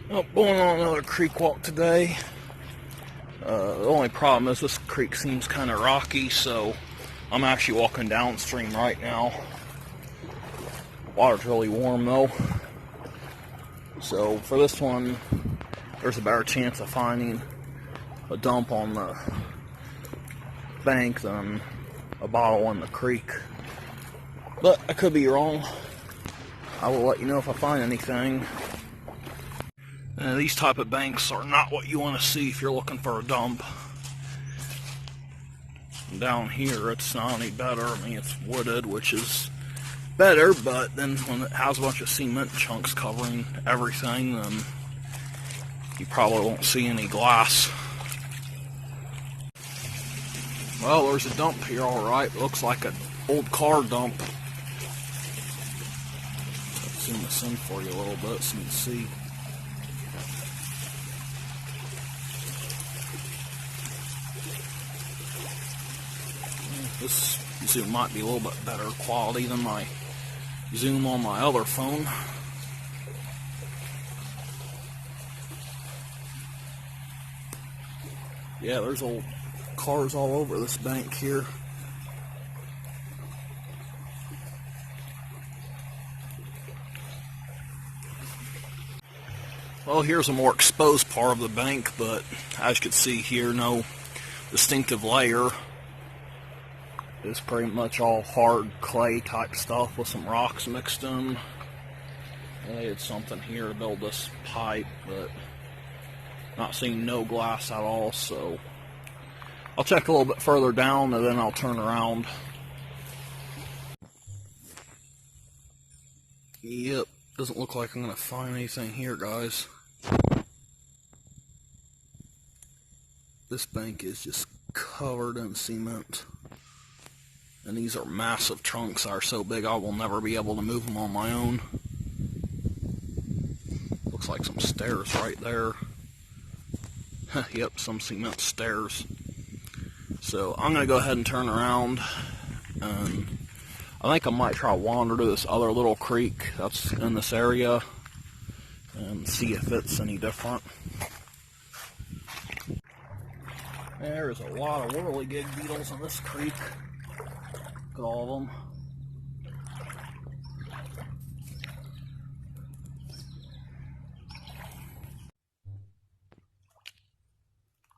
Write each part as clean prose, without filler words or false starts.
Oh, going on another creek walk today. The only problem is this creek seems kind of rocky, so I'm actually walking downstream right now. Water's really warm though. So for this one, there's a better chance of finding a dump on the bank than a bottle in the creek. But I could be wrong. I will let you know if I find anything. These type of banks are not what you want to see if you're looking for a dump. Down here, it's not any better. I mean, it's wooded, which is better, but then when it has a bunch of cement chunks covering everything, then you probably won't see any glass. Well, there's a dump here, alright. Looks like an old car dump. I'll zoom this in for you a little bit so you can see. This zoom might be a little bit better quality than my zoom on my other phone. Yeah, there's old cars all over this bank here. Well, here's a more exposed part of the bank, but as you can see here, no distinctive layer. It's pretty much all hard clay type stuff with some rocks mixed in. They had something here to build this pipe, but not seeing no glass at all, so I'll check a little bit further down and then I'll turn around. Yep, doesn't look like I'm gonna find anything here, guys. This bank is just covered in cement. And these are massive trunks that are so big I will never be able to move them on my own. Looks like some stairs right there. Yep, some cement stairs. So I'm going to go ahead and turn around. And I think I might try to wander to this other little creek that's in this area and see if it's any different. There's a lot of whirligig beetles in this creek. Look at all of them.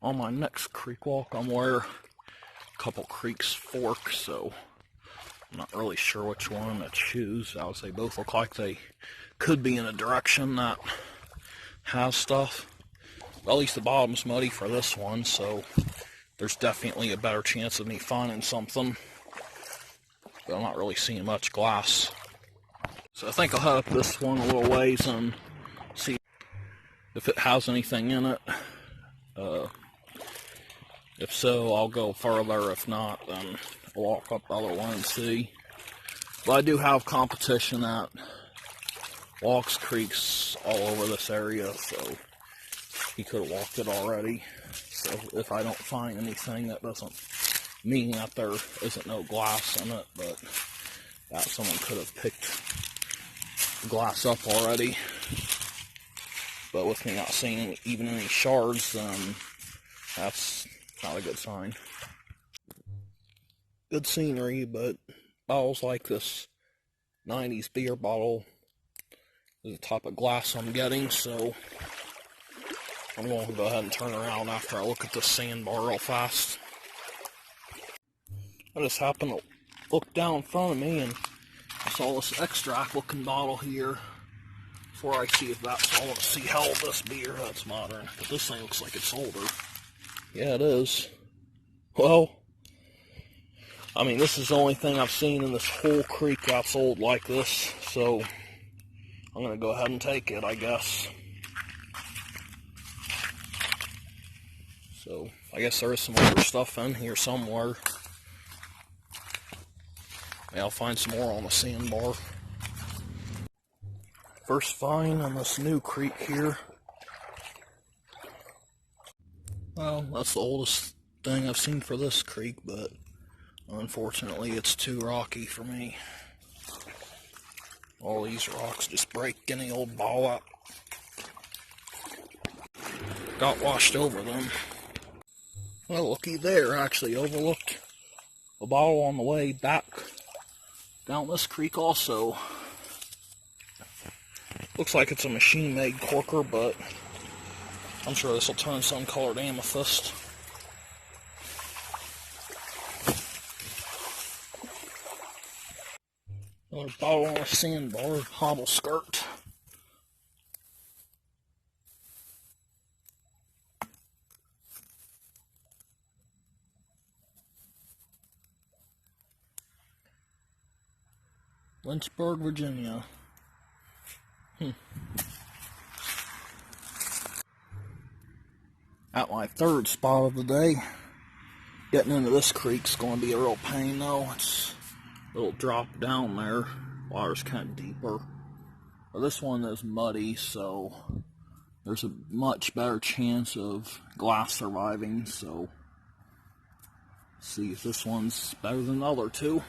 On my next creek walk, I'm where a couple creeks fork, so I'm not really sure which one to choose. I would say both look like they could be in a direction that has stuff. Well, at least the bottom's muddy for this one, so there's definitely a better chance of me finding something. But I'm not really seeing much glass. So I think I'll head up this one a little ways and see if it has anything in it. If so, I'll go further. If not, then I'll walk up the other one and see. But I do have competition that walks creeks all over this area, so he could have walked it already. So if I don't find anything, that doesn't mean that there isn't no glass in it, but that someone could have picked the glass up already. But with me not seeing even any shards, then that's not a good sign. Good scenery, but bottles like this 90s beer bottle is the type of glass I'm getting, so I'm going to go ahead and turn around after I look at this sandbar real fast. I just happened to look down in front of me and I saw this extract looking bottle here. Before I see if that's, I want to see how old this beer. That's modern, but this thing looks like it's older. Yeah, it is. Well, I mean, this is the only thing I've seen in this whole creek that's old like this, so I'm going to go ahead and take it, I guess. So, I guess there is some older stuff in here somewhere. Maybe I'll find some more on the sandbar. First find on this new creek here. Well, that's the oldest thing I've seen for this creek, but unfortunately it's too rocky for me. All these rocks just break any old ball up. got washed over them. Well, looky there, I actually overlooked a bottle on the way back down this creek also. Looks like it's a machine-made corker, but I'm sure this will turn some colored amethyst. Another bottle on a sandbar, hobble skirt. Lynchburg, Virginia. At my third spot of the day. Getting into this creek's going to be a real pain though. It's a little drop down there. Water's kind of deeper. But this one is muddy, so there's a much better chance of glass surviving. So see if this one's better than the other two.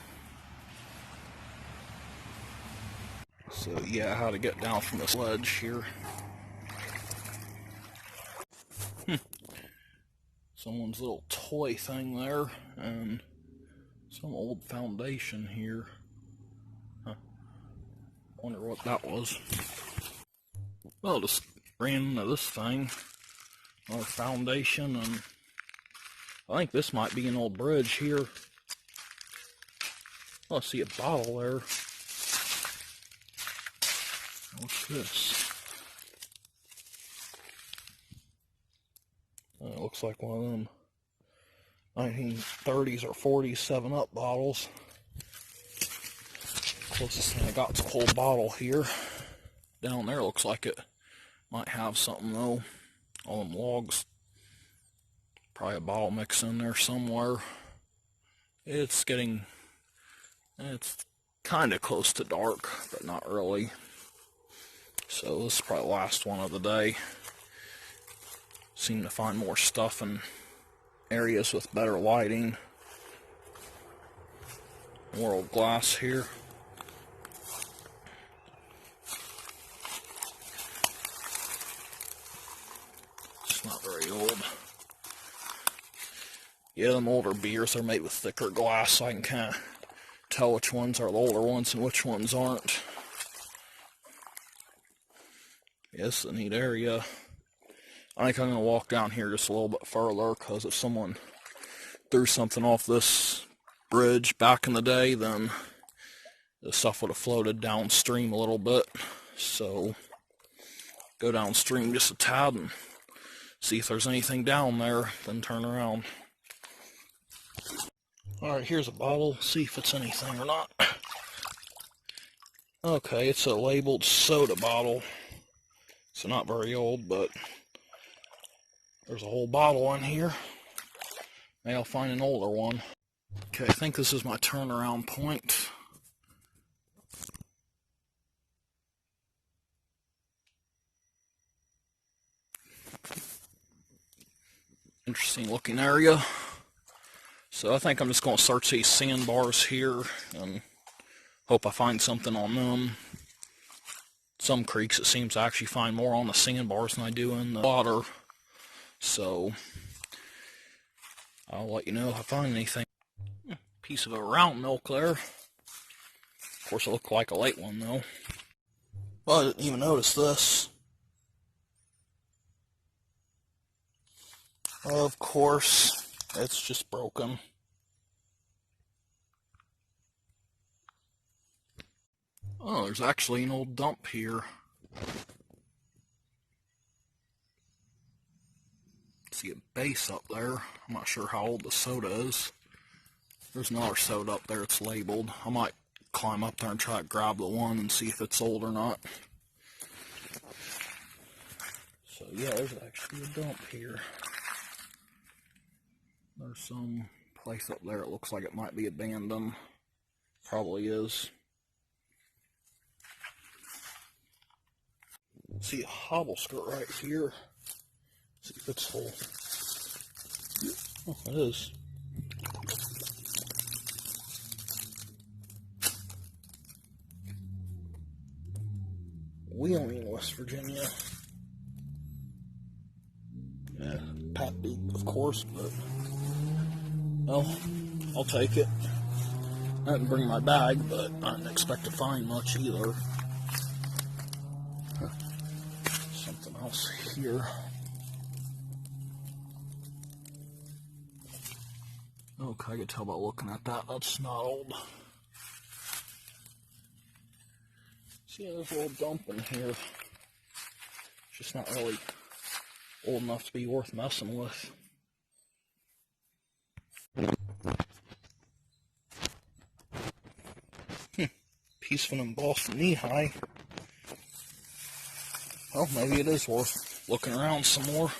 So yeah, how to get down from this ledge here. Someone's little toy thing there, and some old foundation here. Wonder what that was. Well, just ran into this thing. Another foundation, and I think this might be an old bridge here. Oh, I see a bottle there. What's this? It looks like one of them 1930s or 40s 7-Up bottles. Closest thing I got is a cold bottle here. Down there looks like it might have something though. All them logs. Probably a bottle mix in there somewhere. It's kind of close to dark, but not really. So this is probably the last one of the day. Seem to find more stuff in areas with better lighting. More old glass here. It's not very old. Yeah, them older beers are made with thicker glass, so I can kind of tell which ones are the older ones and which ones aren't. Yeah, this is a neat area. I think I'm going to walk down here just a little bit further, because if someone threw something off this bridge back in the day, then the stuff would have floated downstream a little bit. So, go downstream just a tad and see if there's anything down there, then turn around. Alright, here's a bottle, see if it's anything or not. Okay, it's a labeled soda bottle. So not very old, but there's a whole bottle in here. Maybe I'll find an older one. Okay, I think this is my turnaround point. Interesting looking area. So I think I'm just going to search these sandbars here and hope I find something on them. Some creeks it seems I actually find more on the sandbars than I do in the water. So I'll let you know if I find anything. Piece of a round milk there. Of course it looked like a late one though. Well, I didn't even notice this. Of course, it's just broken. Oh, there's actually an old dump here. See a base up there. I'm not sure how old the soda is. There's another soda up there, it's labeled. I might climb up there and try to grab the one and see if it's old or not. So yeah, there's actually a dump here. There's some place up there, it looks like it might be abandoned. Probably is. See a hobble skirt right here. See if it's full. Oh, it is. Wheeling, West Virginia. Pat D, of course, but, well, I'll take it. I didn't bring my bag, but I didn't expect to find much either. Something else here. Okay, I can tell by looking at that, that's not old. See, there's a little dump in here. It's just not really old enough to be worth messing with. Piece of an embossed knee-high. Well, maybe it is worth looking around some more.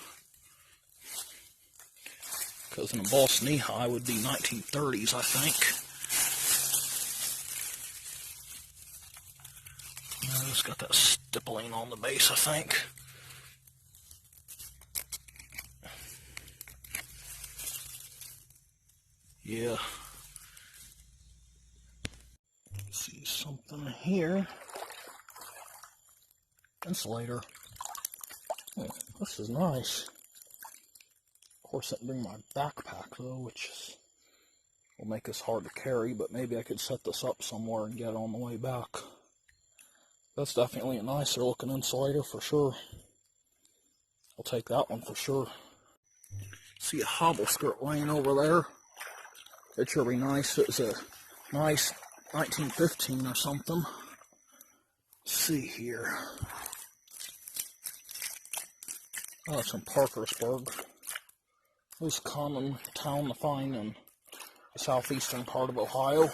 Because an embossed knee-high would be 1930s, I think. It's got that stippling on the base, I think. Yeah. See something here. Insulator. Oh, this is nice. Of course, I didn't bring my backpack though, which will make this hard to carry, but maybe I could set this up somewhere and get it on the way back. That's definitely a nicer looking insulator for sure. I'll take that one for sure. See a hobble skirt laying over there. It sure be nice. It was a nice 1915 or something. Let's see here. Oh, it's in Parkersburg. Most common town to find in the southeastern part of Ohio.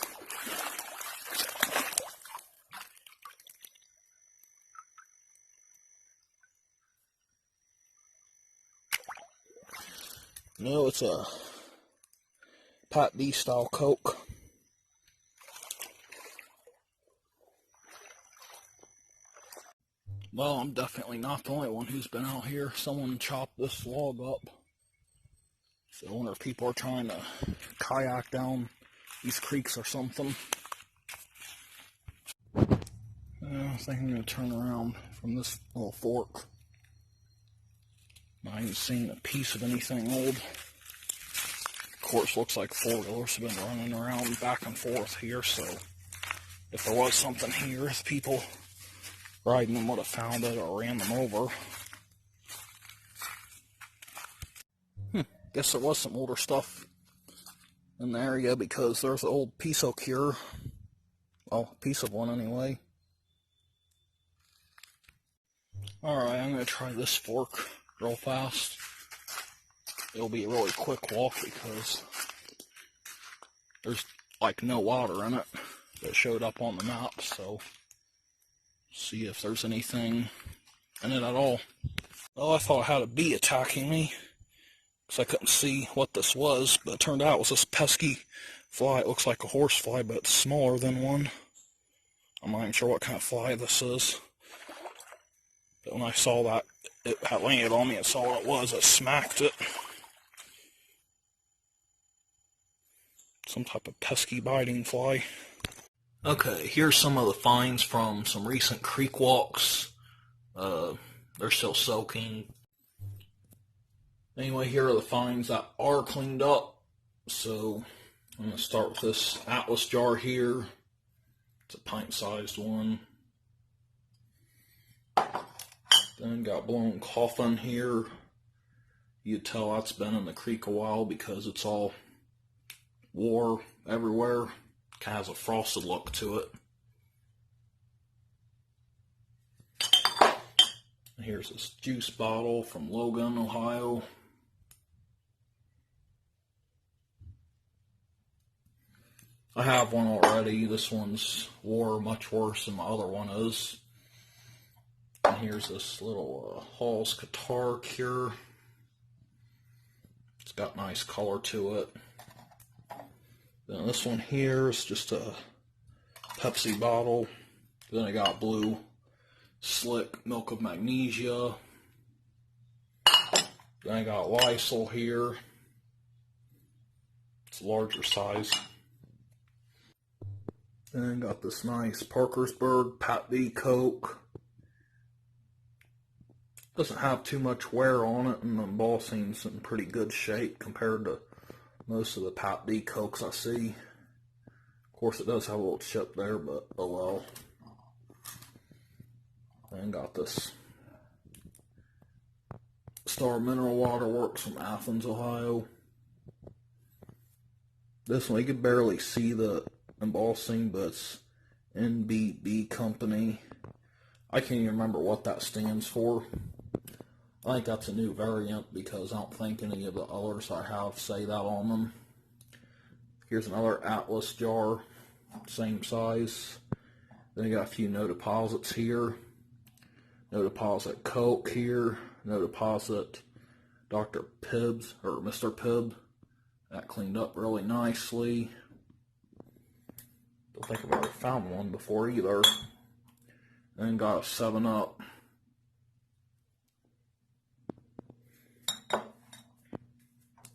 No, it's a Pat D style Coke. Well, I'm definitely not the only one who's been out here. Someone chopped this log up. So I wonder if people are trying to kayak down these creeks or something. I think I'm going to turn around from this little fork. I haven't seen a piece of anything old. Of course, looks like four-wheelers have been running around back and forth here, so if there was something here, the people riding them would have found it or ran them over. Guess there was some older stuff in the area because there's an old Piso cure. Well, a piece of one anyway. Alright, I'm going to try this fork real fast. It'll be a really quick walk because there's like no water in it that showed up on the map, so see if there's anything in it at all. Oh, I thought I had a bee attacking me because I couldn't see what this was, but it turned out it was this pesky fly. It looks like a horse fly, but it's smaller than one. I'm not even sure what kind of fly this is. But when I saw that it had landed on me and saw what it was, I smacked it. Some type of pesky biting fly. Okay, here's some of the finds from some recent creek walks. They're still soaking. Anyway, here are the finds that are cleaned up. So I'm going to start with this Atlas jar here. It's a pint-sized one. Then got blown coffin here. You'd tell that's been in the creek a while because it's all wore everywhere. Kind of has a frosted look to it. And here's this juice bottle from Logan, Ohio. I have one already. This one's wore much worse than my other one is. And here's this little Hall's Guitar Cure. It's got nice color to it. Then this one here is just a Pepsi bottle. Then I got blue Slick Milk of Magnesia. Then I got Lysol here. It's a larger size. Then I got this nice Parkersburg Pat D Coke. Doesn't have too much wear on it, and the embossing's in pretty good shape compared to most of the Pat D Cokes I see. Of course, it does have a little chip there, but oh well. And got this Star Mineral Water Works from Athens, Ohio. This one, you can barely see the embossing, but it's NBB Company. I can't even remember what that stands for. I think that's a new variant because I don't think any of the others I have say that on them. Here's another Atlas jar, same size. Then you got a few no deposits here. No deposit Coke here. No deposit Dr. Pibbs, or Mr. Pibb. That cleaned up really nicely. Don't think I've ever found one before either. Then got a 7-Up.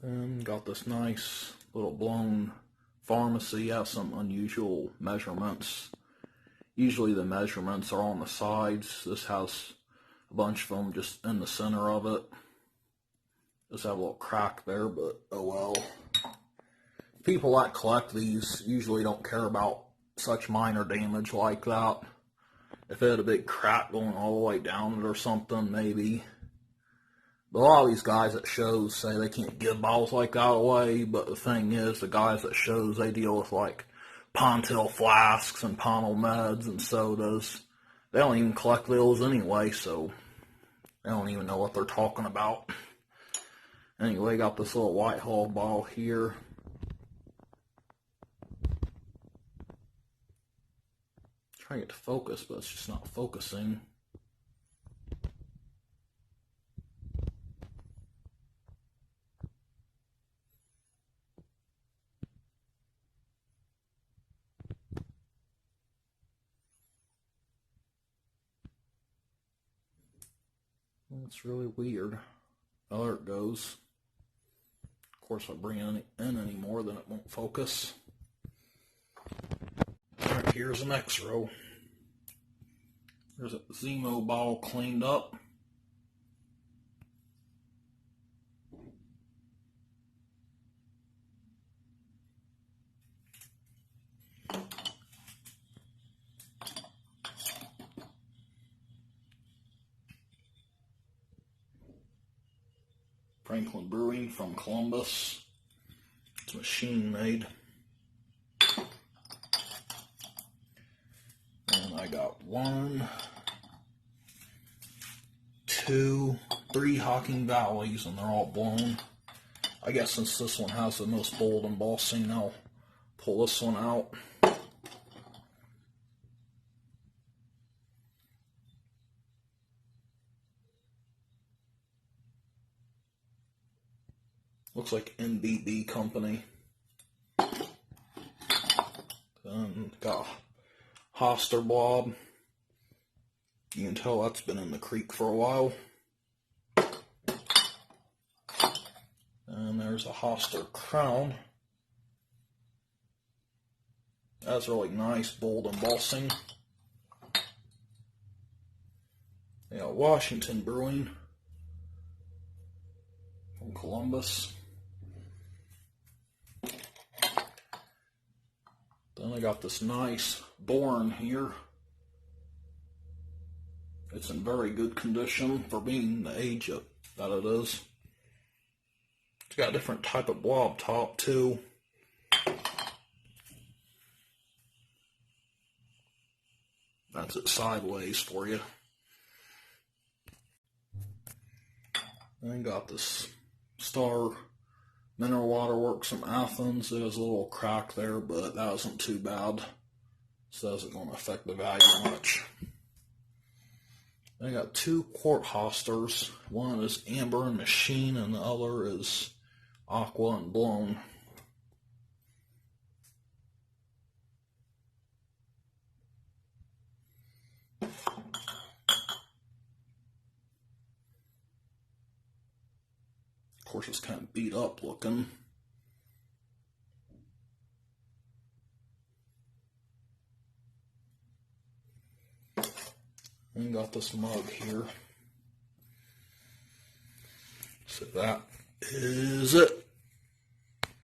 And got this nice little blown pharmacy. Has some unusual measurements. Usually the measurements are on the sides. This has a bunch of them just in the center of it. Just have a little crack there, but oh well. People that collect these usually don't care about such minor damage like that. If it had a big crack going all the way down it or something, maybe. But a lot of these guys at shows say they can't give bottles like that away, but the thing is, the guys at shows, they deal with like Pontil flasks and Pontil meds and sodas. They don't even collect those anyway, so they don't even know what they're talking about. Anyway, got this little Whitehall bottle here. Trying to get to focus, but it's just not focusing. It's really weird. Oh, there it goes. Of course, if I bring it in any more, then it won't focus. Alright, here's the next row. There's a Zemo bottle cleaned up. Franklin Brewing from Columbus. It's machine made. And I got 1, 2, 3 Hocking Valleys, and they're all blown. I guess since this one has the most bold embossing, I'll pull this one out. Looks like NBB Company. Then got a Hoster Blob. You can tell that's been in the creek for a while. And there's a Hoster Crown. That's really nice, bold embossing. Yeah, Washington Brewing from Columbus. Then I got this nice Born here. It's in very good condition for being the age that it is. It's got a different type of blob top too. That's it sideways for you. Then got this Star Mineral Water Works from Athens. It has a little crack there, but that wasn't too bad. So that isn't going to affect the value much. I got 2 quart Hosters. One is Amber and Machine, and the other is Aqua and Blown. Of course, it's kind of beat up looking. And got this mug here. So that is it.